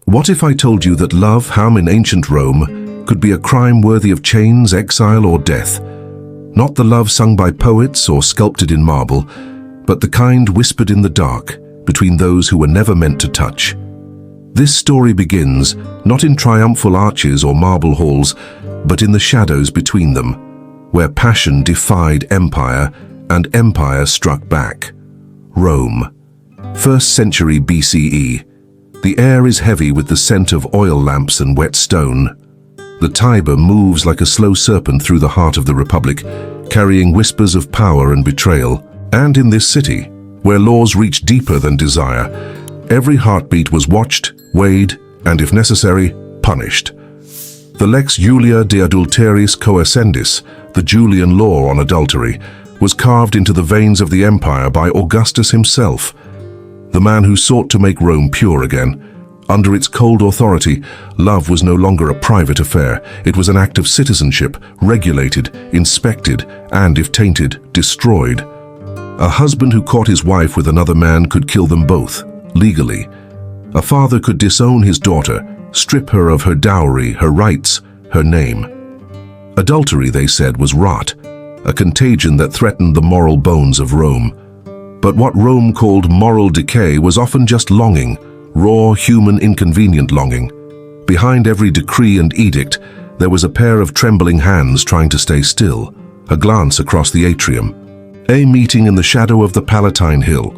What if I told you that love, harm in ancient Rome, could be a crime worthy of chains, exile, or death? Not the love sung by poets or sculpted in marble, but the kind whispered in the dark between those who were never meant to touch. This story begins not in triumphal arches or marble halls, but in the shadows between them, where passion defied empire and empire struck back. Rome, 1st century BCE. The air is heavy with the scent of oil lamps and wet stone. The Tiber moves like a slow serpent through the heart of the Republic, carrying whispers of power and betrayal. And in this city, where laws reach deeper than desire, every heartbeat was watched, weighed, and if necessary, punished. The Lex Julia de Adulteris Coascendis, the Julian law on adultery, was carved into the veins of the empire by Augustus himself, the man who sought to make Rome pure again. Under its cold authority, love was no longer a private affair. It was an act of citizenship, regulated, inspected, and, if tainted, destroyed. A husband who caught his wife with another man could kill them both, legally. A father could disown his daughter, strip her of her dowry, her rights, her name. Adultery, they said, was rot, a contagion that threatened the moral bones of Rome. But what Rome called moral decay was often just longing, raw, human, inconvenient longing. Behind every decree and edict, there was a pair of trembling hands trying to stay still, a glance across the atrium, a meeting in the shadow of the Palatine Hill.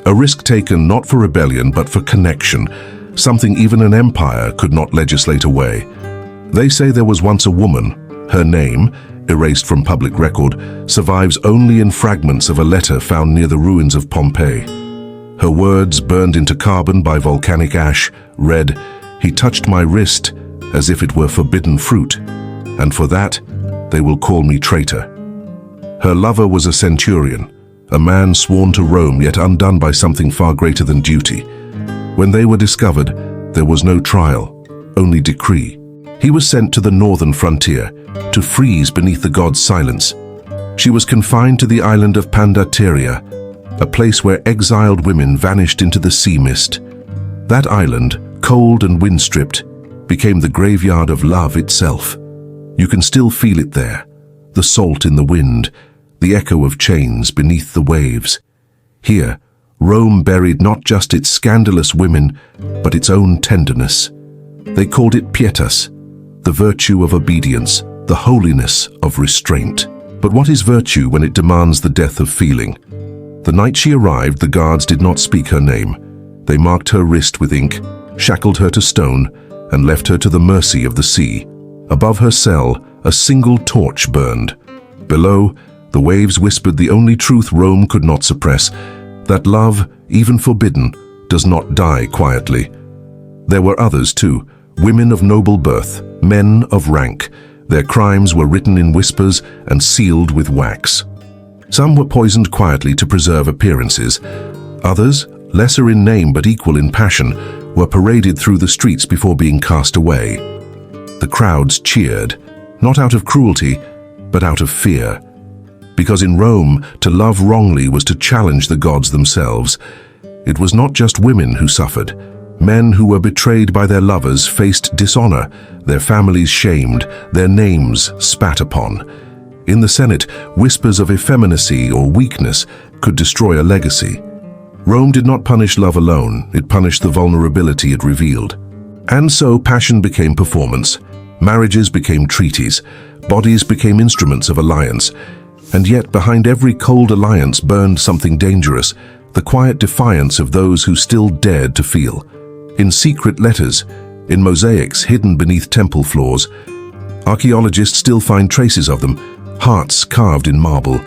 A risk taken not for rebellion but for connection, something even an empire could not legislate away. They say there was once a woman. Her name, erased from public record, survives only in fragments of a letter found near the ruins of Pompeii. Her words, burned into carbon by volcanic ash, read, "He touched my wrist as if it were forbidden fruit, and for that they will call me traitor." Her lover was a centurion, a man sworn to Rome yet undone by something far greater than duty. When they were discovered, there was no trial, only decree. He was sent to the northern frontier, to freeze beneath the god's silence. She was confined to the island of Pandateria, a place where exiled women vanished into the sea mist. That island, cold and wind-stripped, became the graveyard of love itself. You can still feel it there, the salt in the wind, the echo of chains beneath the waves. Here, Rome buried not just its scandalous women, but its own tenderness. They called it pietas, the virtue of obedience, the holiness of restraint. But what is virtue when it demands the death of feeling? The night she arrived, the guards did not speak her name. They marked her wrist with ink, shackled her to stone, and left her to the mercy of the sea. Above her cell, a single torch burned. Below, the waves whispered the only truth Rome could not suppress, that love, even forbidden, does not die quietly. There were others too, women of noble birth, men of rank. Their crimes were written in whispers and sealed with wax. Some were poisoned quietly to preserve appearances. Others, lesser in name but equal in passion, were paraded through the streets before being cast away. The crowds cheered, not out of cruelty, but out of fear. Because in Rome, to love wrongly was to challenge the gods themselves. It was not just women who suffered. Men who were betrayed by their lovers faced dishonor, their families shamed, their names spat upon. In the Senate, whispers of effeminacy or weakness could destroy a legacy. Rome did not punish love alone, it punished the vulnerability it revealed. And so passion became performance, marriages became treaties, bodies became instruments of alliance. And yet behind every cold alliance burned something dangerous, the quiet defiance of those who still dared to feel. In secret letters, in mosaics hidden beneath temple floors, archaeologists still find traces of them, hearts carved in marble,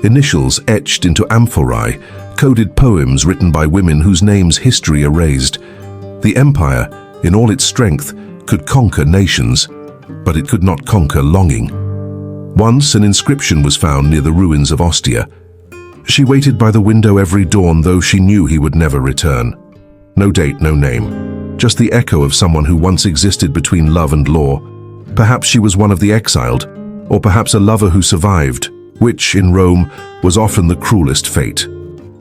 initials etched into amphorae, coded poems written by women whose names history erased. The empire, in all its strength, could conquer nations, but it could not conquer longing. Once an inscription was found near the ruins of Ostia. She waited by the window every dawn, though she knew he would never return. No date, no name, just the echo of someone who once existed between love and law. Perhaps she was one of the exiled, or perhaps a lover who survived, which, in Rome, was often the cruelest fate.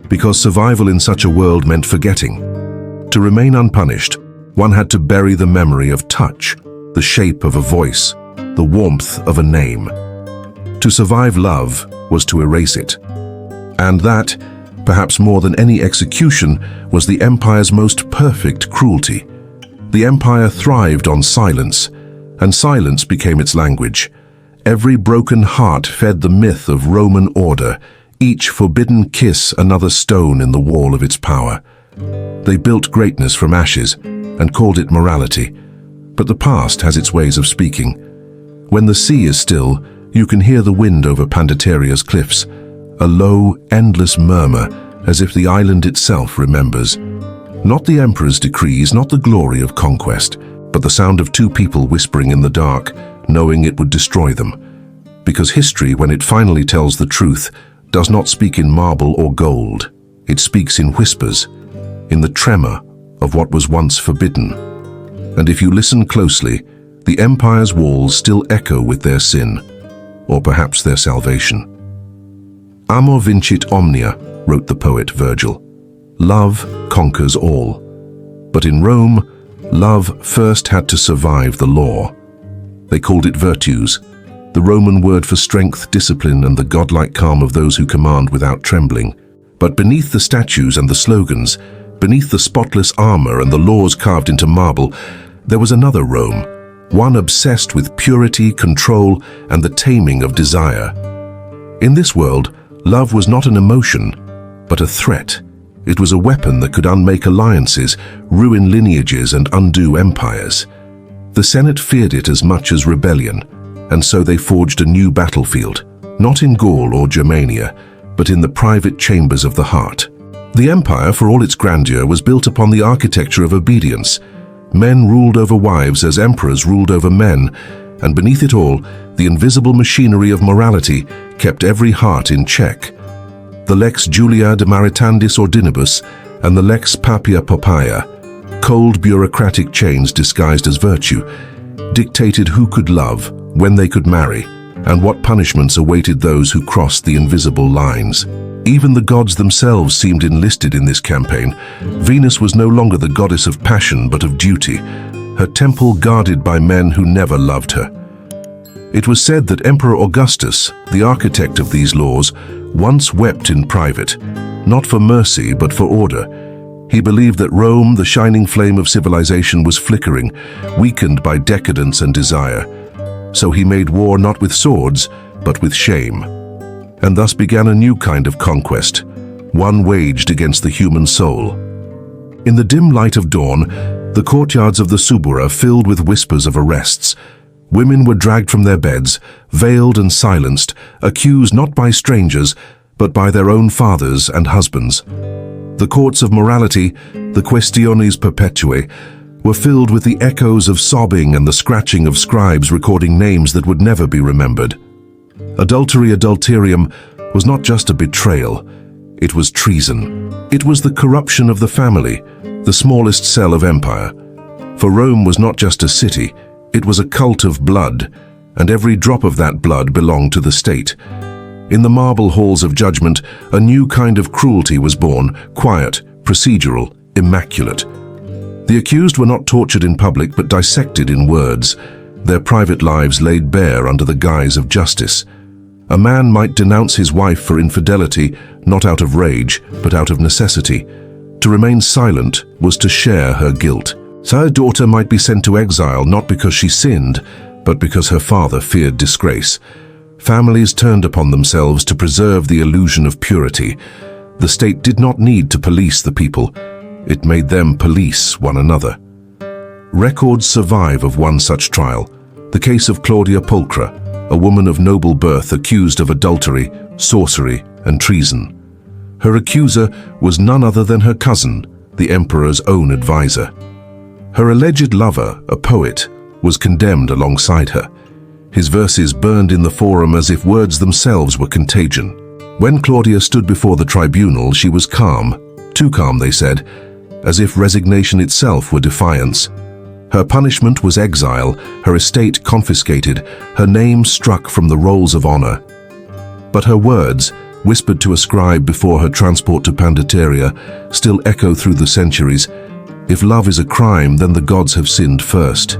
Because survival in such a world meant forgetting. To remain unpunished, One had to bury the memory of touch, the shape of a voice, the warmth of a name. To survive love was to erase it. And that, perhaps more than any execution, was the empire's most perfect cruelty. The empire thrived on silence, and silence became its language. Every broken heart fed the myth of Roman order, each forbidden kiss another stone in the wall of its power. They built greatness from ashes and called it morality. But the past has its ways of speaking. When the sea is still, you can hear the wind over Pandateria's cliffs, a low, endless murmur, as if the island itself remembers. Not the emperor's decrees, not the glory of conquest, but the sound of two people whispering in the dark, knowing it would destroy them. Because history, when it finally tells the truth, does not speak in marble or gold. It speaks in whispers, in the tremor of what was once forbidden. And if you listen closely, the empire's walls still echo with their sin, or perhaps their salvation. Amor vincit omnia, wrote the poet Virgil. Love conquers all. But in Rome, love first had to survive the law. They called it virtues, the Roman word for strength, discipline, and the godlike calm of those who command without trembling. But beneath the statues and the slogans, beneath the spotless armor and the laws carved into marble, there was another Rome, one obsessed with purity, control, and the taming of desire. In this world, love was not an emotion, but a threat. It was a weapon that could unmake alliances, ruin lineages, and undo empires. The Senate feared it as much as rebellion, and so they forged a new battlefield, not in Gaul or Germania, but in the private chambers of the heart. The empire, for all its grandeur, was built upon the architecture of obedience. Men ruled over wives as emperors ruled over men, and beneath it all, the invisible machinery of morality kept every heart in check. The Lex Julia de Maritandis Ordinibus and the Lex Papia Poppaea, cold bureaucratic chains disguised as virtue, dictated who could love, when they could marry, and what punishments awaited those who crossed the invisible lines. Even the gods themselves seemed enlisted in this campaign. Venus was no longer the goddess of passion but of duty, her temple guarded by men who never loved her. It was said that Emperor Augustus, the architect of these laws, once wept in private, not for mercy but for order. He believed that Rome, the shining flame of civilization, was flickering, weakened by decadence and desire. So he made war not with swords, but with shame. And thus began a new kind of conquest, one waged against the human soul. In the dim light of dawn, the courtyards of the Subura filled with whispers of arrests. Women were dragged from their beds, veiled and silenced, accused not by strangers, but by their own fathers and husbands. The courts of morality, the questiones perpetuae, were filled with the echoes of sobbing and the scratching of scribes recording names that would never be remembered. Adultery adulterium was not just a betrayal, it was treason. It was the corruption of the family, the smallest cell of empire. For Rome was not just a city, it was a cult of blood, and every drop of that blood belonged to the state. In the marble halls of judgment, a new kind of cruelty was born, quiet, procedural, immaculate. The accused were not tortured in public but dissected in words, their private lives laid bare under the guise of justice. A man might denounce his wife for infidelity, not out of rage, but out of necessity. To remain silent was to share her guilt. So her daughter might be sent to exile not because she sinned, but because her father feared disgrace. Families turned upon themselves to preserve the illusion of purity. The state did not need to police the people. It made them police one another. Records survive of one such trial, the case of Claudia Pulchra, a woman of noble birth accused of adultery, sorcery, and treason. Her accuser was none other than her cousin, the emperor's own advisor. Her alleged lover, a poet, was condemned alongside her. His verses burned in the forum as if words themselves were contagion. When Claudia stood before the tribunal, she was calm, too calm, they said, as if resignation itself were defiance. Her punishment was exile, her estate confiscated, her name struck from the rolls of honor. But her words, whispered to a scribe before her transport to Pandateria, still echo through the centuries. If love is a crime, then the gods have sinned first.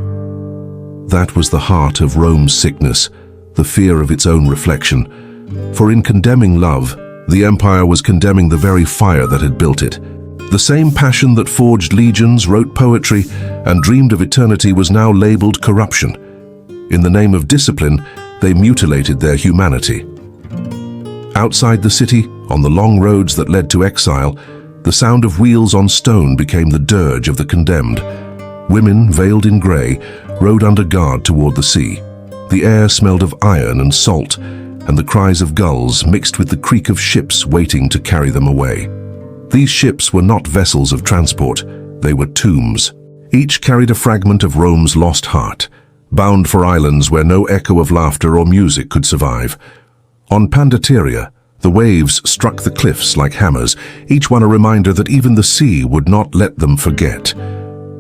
That was the heart of Rome's sickness, the fear of its own reflection. For in condemning love, the empire was condemning the very fire that had built it. The same passion that forged legions, wrote poetry, and dreamed of eternity was now labeled corruption. In the name of discipline, they mutilated their humanity. Outside the city, on the long roads that led to exile, the sound of wheels on stone became the dirge of the condemned. Women, veiled in grey, rode under guard toward the sea. The air smelled of iron and salt, and the cries of gulls mixed with the creak of ships waiting to carry them away. These ships were not vessels of transport, they were tombs. Each carried a fragment of Rome's lost heart, bound for islands where no echo of laughter or music could survive. On Pandateria, the waves struck the cliffs like hammers, each one a reminder that even the sea would not let them forget.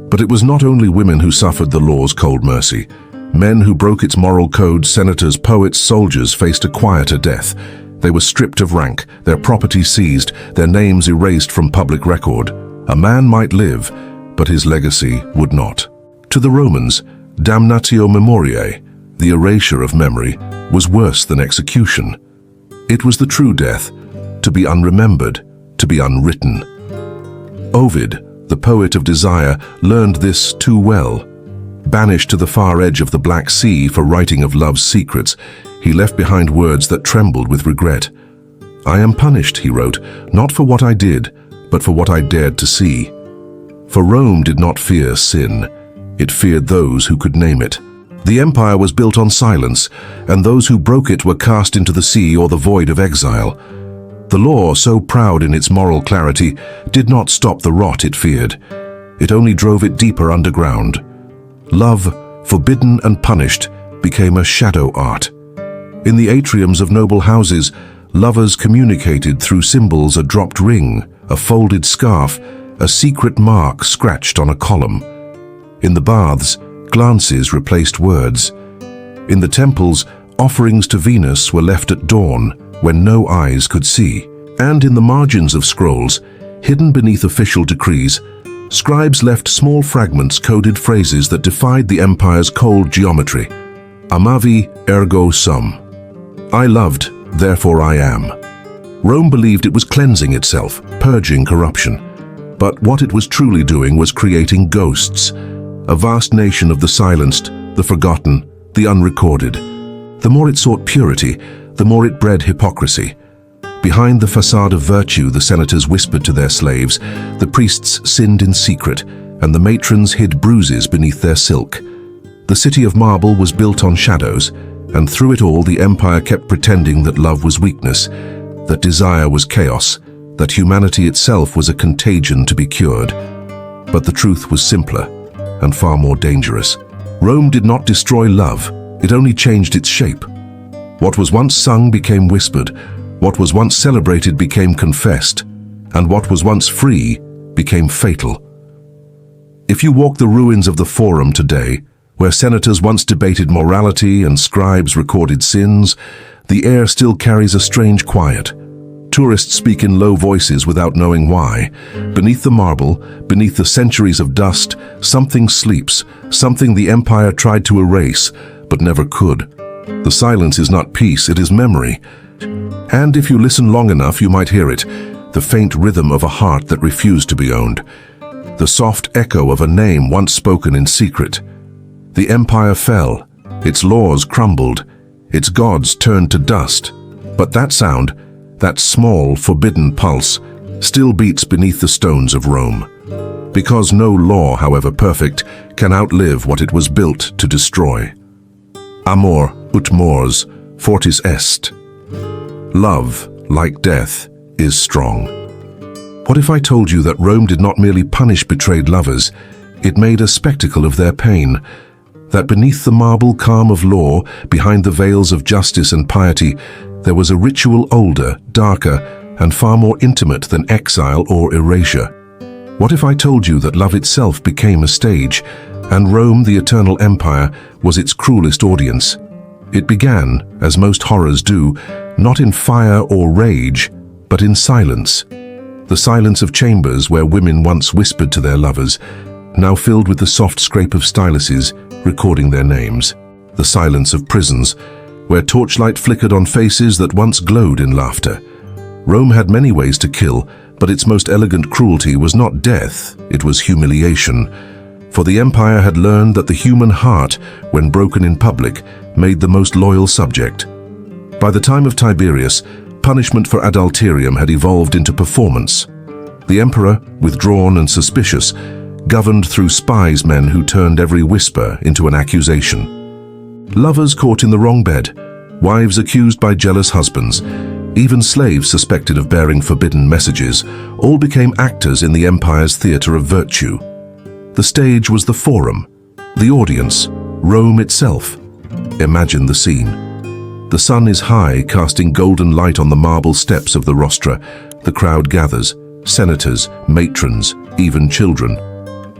But it was not only women who suffered the law's cold mercy. Men who broke its moral codes, senators, poets, soldiers, faced a quieter death. They were stripped of rank, their property seized, their names erased from public record. A man might live, but his legacy would not. To the Romans, damnatio memoriae, the erasure of memory, was worse than execution. It was the true death, to be unremembered, to be unwritten. Ovid, the poet of desire, learned this too well. Banished to the far edge of the Black Sea for writing of love's secrets, he left behind words that trembled with regret. "I am punished," he wrote, "not for what I did, but for what I dared to see." For Rome did not fear sin, it feared those who could name it. The empire was built on silence, and those who broke it were cast into the sea or the void of exile. The law, so proud in its moral clarity, did not stop the rot it feared. It only drove it deeper underground. Love, forbidden and punished, became a shadow art. In the atriums of noble houses, lovers communicated through symbols: a dropped ring, a folded scarf, a secret mark scratched on a column. In the baths, glances replaced words. In the temples, offerings to Venus were left at dawn when no eyes could see. And in the margins of scrolls, hidden beneath official decrees, scribes left small fragments, coded phrases that defied the empire's cold geometry. Amavi ergo sum. I loved, therefore I am. Rome believed it was cleansing itself, purging corruption. But what it was truly doing was creating ghosts, a vast nation of the silenced, the forgotten, the unrecorded. The more it sought purity, the more it bred hypocrisy. Behind the facade of virtue, the senators whispered to their slaves, the priests sinned in secret, and the matrons hid bruises beneath their silk. The city of marble was built on shadows, and through it all the empire kept pretending that love was weakness, that desire was chaos, that humanity itself was a contagion to be cured. But the truth was simpler and far more dangerous. Rome did not destroy love, it only changed its shape. What was once sung became whispered, what was once celebrated became confessed, and what was once free became fatal. If you walk the ruins of the Forum today, where senators once debated morality and scribes recorded sins, the air still carries a strange quiet. Tourists speak in low voices without knowing why. Beneath the marble, beneath the centuries of dust, something sleeps, something the empire tried to erase, but never could. The silence is not peace, it is memory. And if you listen long enough, you might hear it, the faint rhythm of a heart that refused to be owned, the soft echo of a name once spoken in secret. The empire fell, its laws crumbled, its gods turned to dust, but that sound, that small, forbidden pulse, still beats beneath the stones of Rome. Because no law, however perfect, can outlive what it was built to destroy. Amor ut mors, fortis est. Love, like death, is strong. What if I told you that Rome did not merely punish betrayed lovers, it made a spectacle of their pain, that beneath the marble calm of law, behind the veils of justice and piety, there was a ritual older, darker, and far more intimate than exile or erasure? What if I told you that love itself became a stage, and Rome, the eternal empire, was its cruelest audience? It began, as most horrors do, not in fire or rage, but in silence. The silence of chambers where women once whispered to their lovers, now filled with the soft scrape of styluses recording their names. The silence of prisons, where torchlight flickered on faces that once glowed in laughter. Rome had many ways to kill, but its most elegant cruelty was not death, it was humiliation. For the empire had learned that the human heart, when broken in public, made the most loyal subject. By the time of Tiberius, punishment for adulterium had evolved into performance. The emperor, withdrawn and suspicious, governed through spies men who turned every whisper into an accusation. Lovers caught in the wrong bed, wives accused by jealous husbands, even slaves suspected of bearing forbidden messages, all became actors in the empire's theater of virtue. The stage was the forum, the audience, Rome itself. Imagine the scene. The sun is high, casting golden light on the marble steps of the rostra. The crowd gathers, senators, matrons, even children.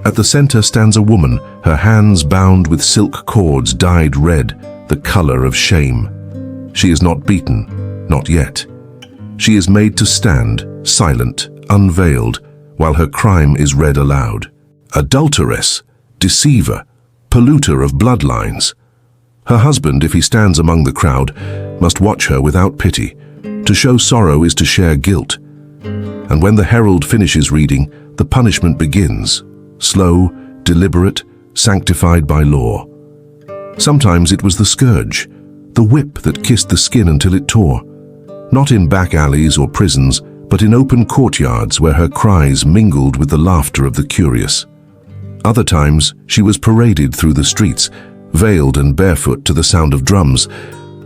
At the center stands a woman, her hands bound with silk cords dyed red, the color of shame. She is not beaten, not yet. She is made to stand, silent, unveiled, while her crime is read aloud. Adulteress, deceiver, polluter of bloodlines. Her husband, if he stands among the crowd, must watch her without pity. To show sorrow is to share guilt. And when the herald finishes reading, the punishment begins. Slow, deliberate, sanctified by law. Sometimes it was the scourge, the whip that kissed the skin until it tore. Not in back alleys or prisons, but in open courtyards where her cries mingled with the laughter of the curious. Other times, she was paraded through the streets, veiled and barefoot to the sound of drums,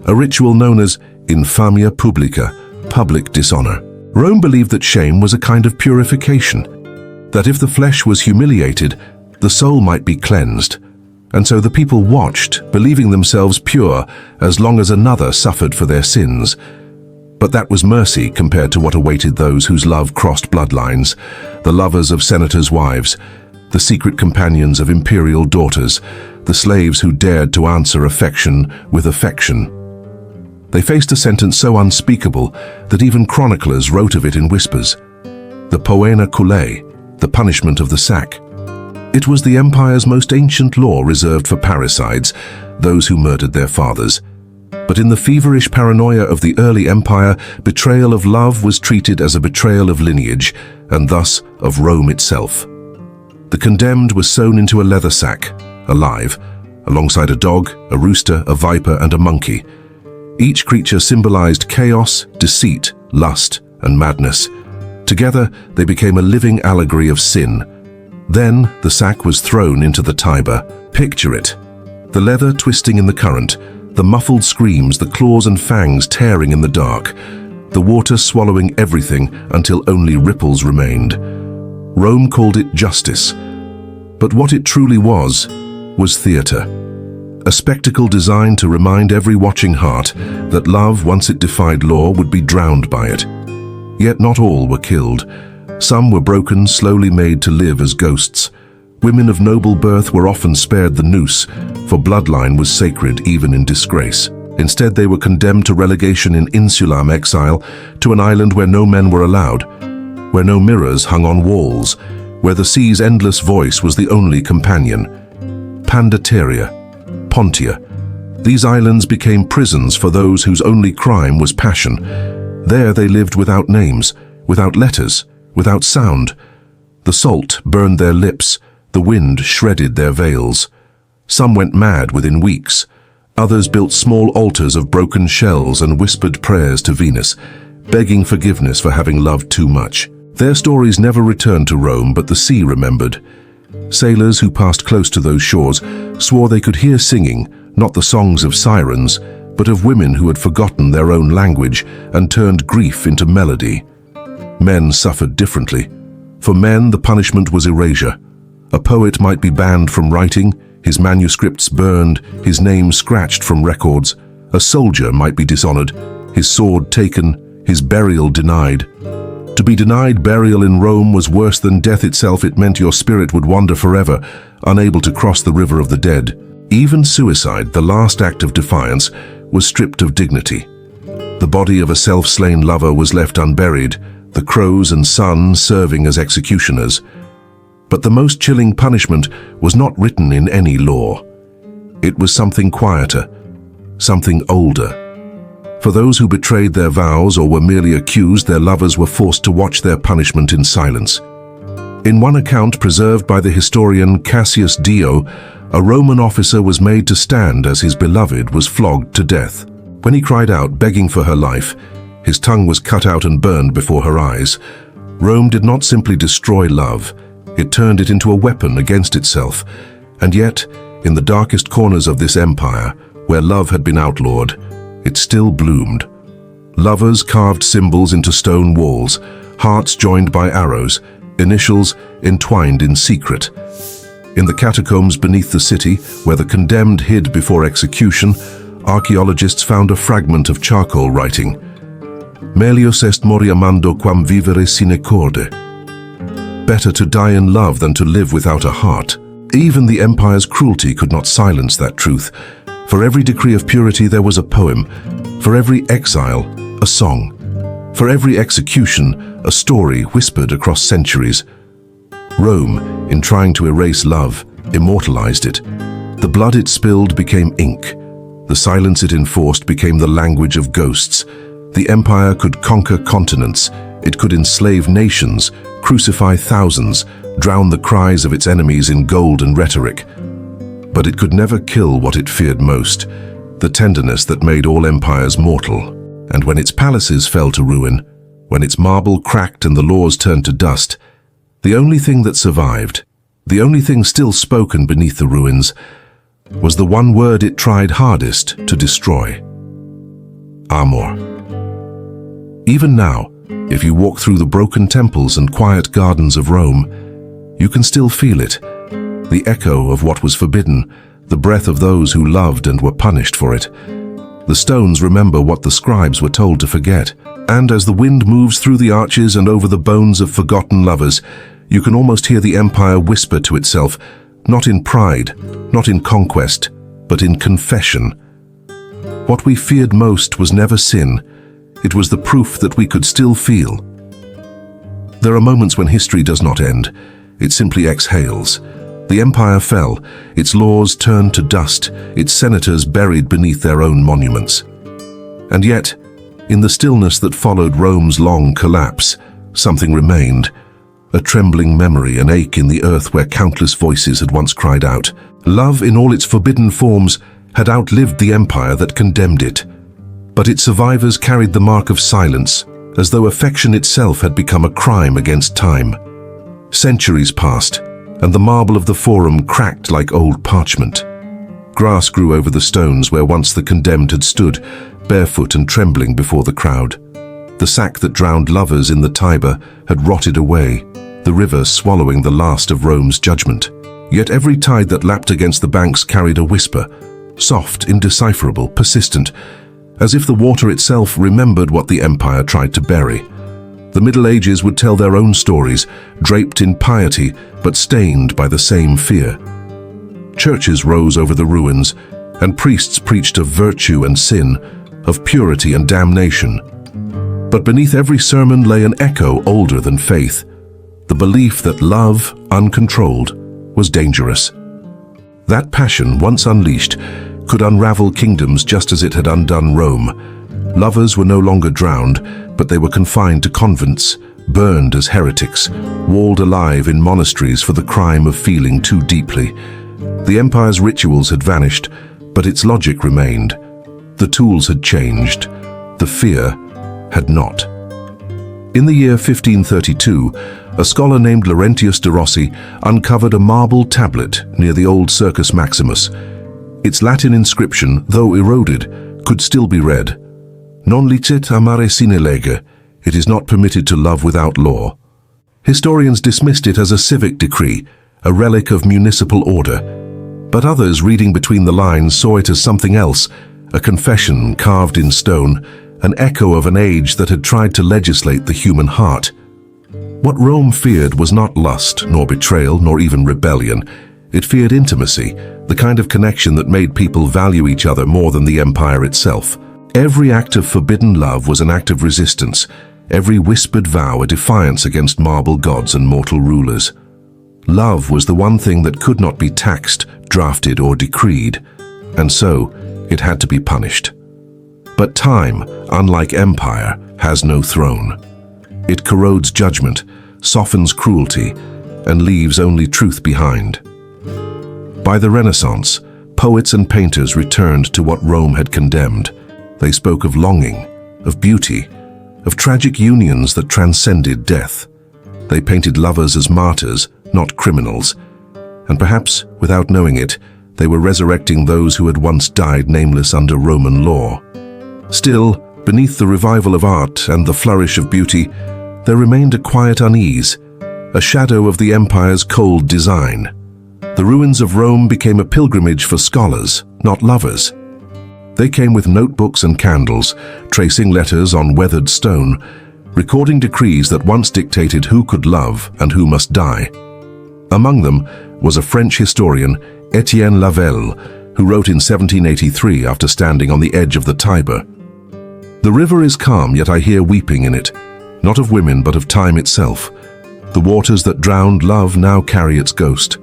a ritual known as infamia publica, public dishonor. Rome believed that shame was a kind of purification, that if the flesh was humiliated, the soul might be cleansed, and so the people watched, believing themselves pure as long as another suffered for their sins. But that was mercy compared to what awaited those whose love crossed bloodlines, the lovers of senators' wives, the secret companions of imperial daughters, the slaves who dared to answer affection with affection. They faced a sentence so unspeakable that even chroniclers wrote of it in whispers. The poena culae, the punishment of the sack. It was the empire's most ancient law reserved for parricides, those who murdered their fathers. But in the feverish paranoia of the early empire, betrayal of love was treated as a betrayal of lineage, and thus of Rome itself. The condemned was sewn into a leather sack, alive, alongside a dog, a rooster, a viper, and a monkey. Each creature symbolized chaos, deceit, lust, and madness. Together, they became a living allegory of sin. Then, the sack was thrown into the Tiber. Picture it. The leather twisting in the current, the muffled screams, the claws and fangs tearing in the dark, the water swallowing everything until only ripples remained. Rome called it justice. But what it truly was theater. A spectacle designed to remind every watching heart that love, once it defied law, would be drowned by it. Yet not all were killed. Some were broken, slowly made to live as ghosts. Women of noble birth were often spared the noose, for bloodline was sacred even in disgrace. Instead, they were condemned to relegation in insulam exile, to an island where no men were allowed, where no mirrors hung on walls, where the sea's endless voice was the only companion. Pandateria, Pontia. These islands became prisons for those whose only crime was passion. There they lived without names, without letters, without sound. The salt burned their lips, the wind shredded their veils. Some went mad within weeks. Others built small altars of broken shells and whispered prayers to Venus, begging forgiveness for having loved too much. Their stories never returned to Rome, but the sea remembered. Sailors who passed close to those shores swore they could hear singing, not the songs of sirens, but of women who had forgotten their own language and turned grief into melody. Men suffered differently. For men, the punishment was erasure. A poet might be banned from writing, his manuscripts burned, his name scratched from records. A soldier might be dishonored, his sword taken, his burial denied. To be denied burial in Rome was worse than death itself. It meant your spirit would wander forever, unable to cross the river of the dead. Even suicide, the last act of defiance, was stripped of dignity. The body of a self-slain lover was left unburied, the crows and sun serving as executioners. But the most chilling punishment was not written in any law. It was something quieter, something older. For those who betrayed their vows or were merely accused, their lovers were forced to watch their punishment in silence. In one account preserved by the historian Cassius Dio, a Roman officer was made to stand as his beloved was flogged to death. When he cried out, begging for her life, his tongue was cut out and burned before her eyes. Rome did not simply destroy love, it turned it into a weapon against itself. And yet, in the darkest corners of this empire, where love had been outlawed, it still bloomed. Lovers carved symbols into stone walls, hearts joined by arrows, initials entwined in secret. In the catacombs beneath the city, where the condemned hid before execution, archaeologists found a fragment of charcoal writing. Melius est moriamando quam vivere sine corde. Better to die in love than to live without a heart. Even the empire's cruelty could not silence that truth. For every decree of purity there was a poem. For every exile, a song. For every execution, a story whispered across centuries. Rome, in trying to erase love, immortalized it. The blood it spilled became ink. The silence it enforced became the language of ghosts. The empire could conquer continents. It could enslave nations, crucify thousands, drown the cries of its enemies in gold and rhetoric. But it could never kill what it feared most, the tenderness that made all empires mortal. And when its palaces fell to ruin, when its marble cracked and the laws turned to dust, the only thing that survived, the only thing still spoken beneath the ruins, was the one word it tried hardest to destroy: amor. Even now, if you walk through the broken temples and quiet gardens of Rome, you can still feel it, the echo of what was forbidden, the breath of those who loved and were punished for it. The stones remember what the scribes were told to forget, and as the wind moves through the arches and over the bones of forgotten lovers, you can almost hear the empire whisper to itself, not in pride, not in conquest, but in confession. What we feared most was never sin. It was the proof that we could still feel. There are moments when history does not end. It simply exhales. The empire fell, its laws turned to dust, its senators buried beneath their own monuments. And yet, in the stillness that followed Rome's long collapse, something remained. A trembling memory, an ache in the earth where countless voices had once cried out. Love in all its forbidden forms had outlived the empire that condemned it. But its survivors carried the mark of silence, as though affection itself had become a crime against time. Centuries passed, and the marble of the forum cracked like old parchment. Grass grew over the stones where once the condemned had stood, barefoot and trembling before the crowd. The sack that drowned lovers in the Tiber had rotted away, the river swallowing the last of Rome's judgment. Yet every tide that lapped against the banks carried a whisper, soft, indecipherable, persistent, as if the water itself remembered what the empire tried to bury. The Middle Ages would tell their own stories, draped in piety, but stained by the same fear. Churches rose over the ruins, and priests preached of virtue and sin, of purity and damnation. But beneath every sermon lay an echo older than faith, the belief that love, uncontrolled, was dangerous. That passion, once unleashed, could unravel kingdoms just as it had undone Rome. Lovers were no longer drowned, but they were confined to convents, burned as heretics, walled alive in monasteries for the crime of feeling too deeply. The empire's rituals had vanished, but its logic remained. The tools had changed. The fear had not. In the year 1532, a scholar named Laurentius de Rossi uncovered a marble tablet near the old Circus Maximus. Its Latin inscription, though eroded, could still be read. Non licet amare sine lege. It is not permitted to love without law. Historians dismissed it as a civic decree, a relic of municipal order. But others, reading between the lines, saw it as something else, a confession carved in stone, an echo of an age that had tried to legislate the human heart. What Rome feared was not lust, nor betrayal, nor even rebellion. It feared intimacy, the kind of connection that made people value each other more than the empire itself. Every act of forbidden love was an act of resistance. every whispered vow a defiance against marble gods and mortal rulers. Love was the one thing that could not be taxed, drafted, or decreed, and so it had to be punished. But time, unlike empire, has no throne. It corrodes judgment, softens cruelty, and leaves only truth behind. By the Renaissance, poets and painters returned to what Rome had condemned. They spoke of longing, of beauty, of tragic unions that transcended death. They painted lovers as martyrs, not criminals, and perhaps, without knowing it, they were resurrecting those who had once died nameless under Roman law. Still, beneath the revival of art and the flourish of beauty, there remained a quiet unease, a shadow of the empire's cold design. The ruins of Rome became a pilgrimage for scholars, not lovers. They came with notebooks and candles, tracing letters on weathered stone, recording decrees that once dictated who could love and who must die. Among them was a French historian, Étienne Lavelle, who wrote in 1783 after standing on the edge of the Tiber. "The river is calm, yet I hear weeping in it, not of women but of time itself. The waters that drowned love now carry its ghost.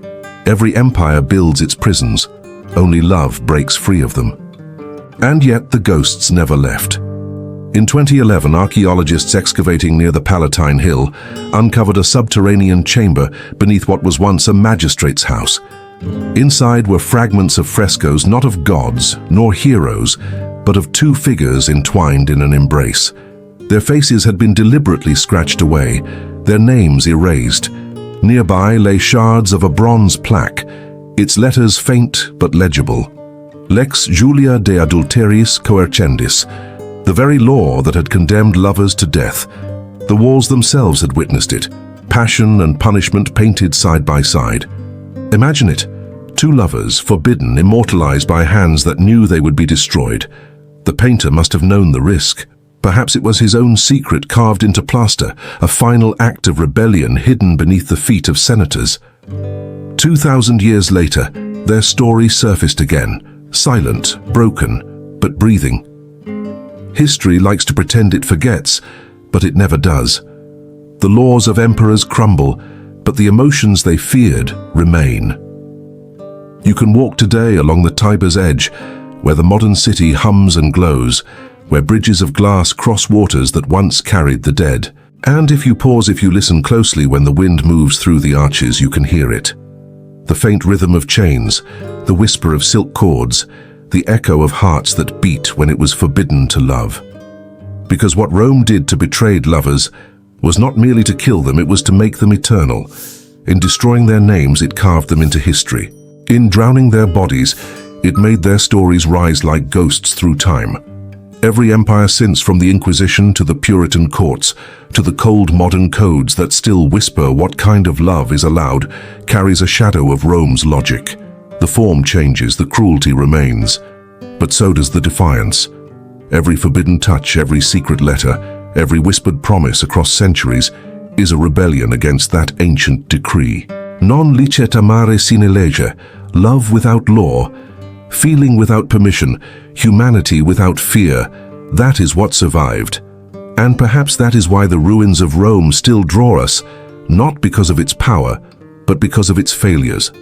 Every empire builds its prisons, only love breaks free of them." And yet the ghosts never left. In 2011, archaeologists excavating near the Palatine Hill uncovered a subterranean chamber beneath what was once a magistrate's house. Inside were fragments of frescoes not of gods nor heroes, but of two figures entwined in an embrace. Their faces had been deliberately scratched away, their names erased. Nearby lay shards of a bronze plaque, its letters faint but legible. Lex Julia de adulteris coercendis, the very law that had condemned lovers to death. The walls themselves had witnessed it, passion and punishment painted side by side. Imagine it, two lovers, forbidden, immortalized by hands that knew they would be destroyed. The painter must have known the risk. Perhaps it was his own secret carved into plaster, a final act of rebellion hidden beneath the feet of senators. 2,000 years later, their story surfaced again, silent, broken, but breathing. History likes to pretend it forgets, but it never does. The laws of emperors crumble, but the emotions they feared remain. You can walk today along the Tiber's edge, where the modern city hums and glows, where bridges of glass cross waters that once carried the dead. And if you listen closely when the wind moves through the arches, you can hear it. The faint rhythm of chains, the whisper of silk cords, the echo of hearts that beat when it was forbidden to love. Because what Rome did to betrayed lovers was not merely to kill them, it was to make them eternal. In destroying their names, it carved them into history. In drowning their bodies, it made their stories rise like ghosts through time. Every empire since, from the Inquisition to the Puritan courts, to the cold modern codes that still whisper what kind of love is allowed, carries a shadow of Rome's logic. The form changes, the cruelty remains, but so does the defiance. Every forbidden touch, every secret letter, every whispered promise across centuries is a rebellion against that ancient decree. Non licet amare sine lege, love without law, feeling without permission, humanity without fear, that is what survived. And perhaps that is why the ruins of Rome still draw us, not because of its power, but because of its failures.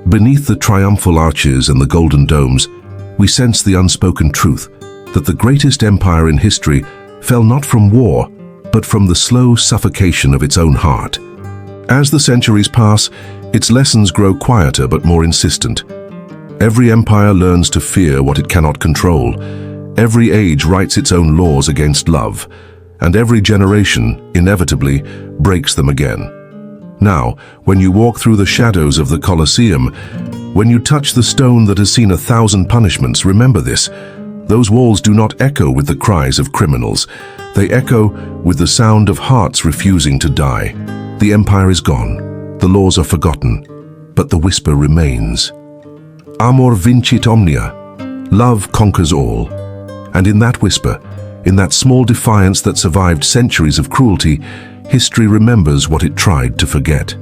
Beneath the triumphal arches and the golden domes, we sense the unspoken truth that the greatest empire in history fell not from war, but from the slow suffocation of its own heart. As the centuries pass, its lessons grow quieter but more insistent. Every empire learns to fear what it cannot control. Every age writes its own laws against love, and every generation, inevitably, breaks them again. Now, when you walk through the shadows of the Colosseum, when you touch the stone that has seen 1,000 punishments, remember this. Those walls do not echo with the cries of criminals. They echo with the sound of hearts refusing to die. The empire is gone. The laws are forgotten. But the whisper remains. Amor vincit omnia. Love conquers all. And in that whisper, in that small defiance that survived centuries of cruelty, history remembers what it tried to forget.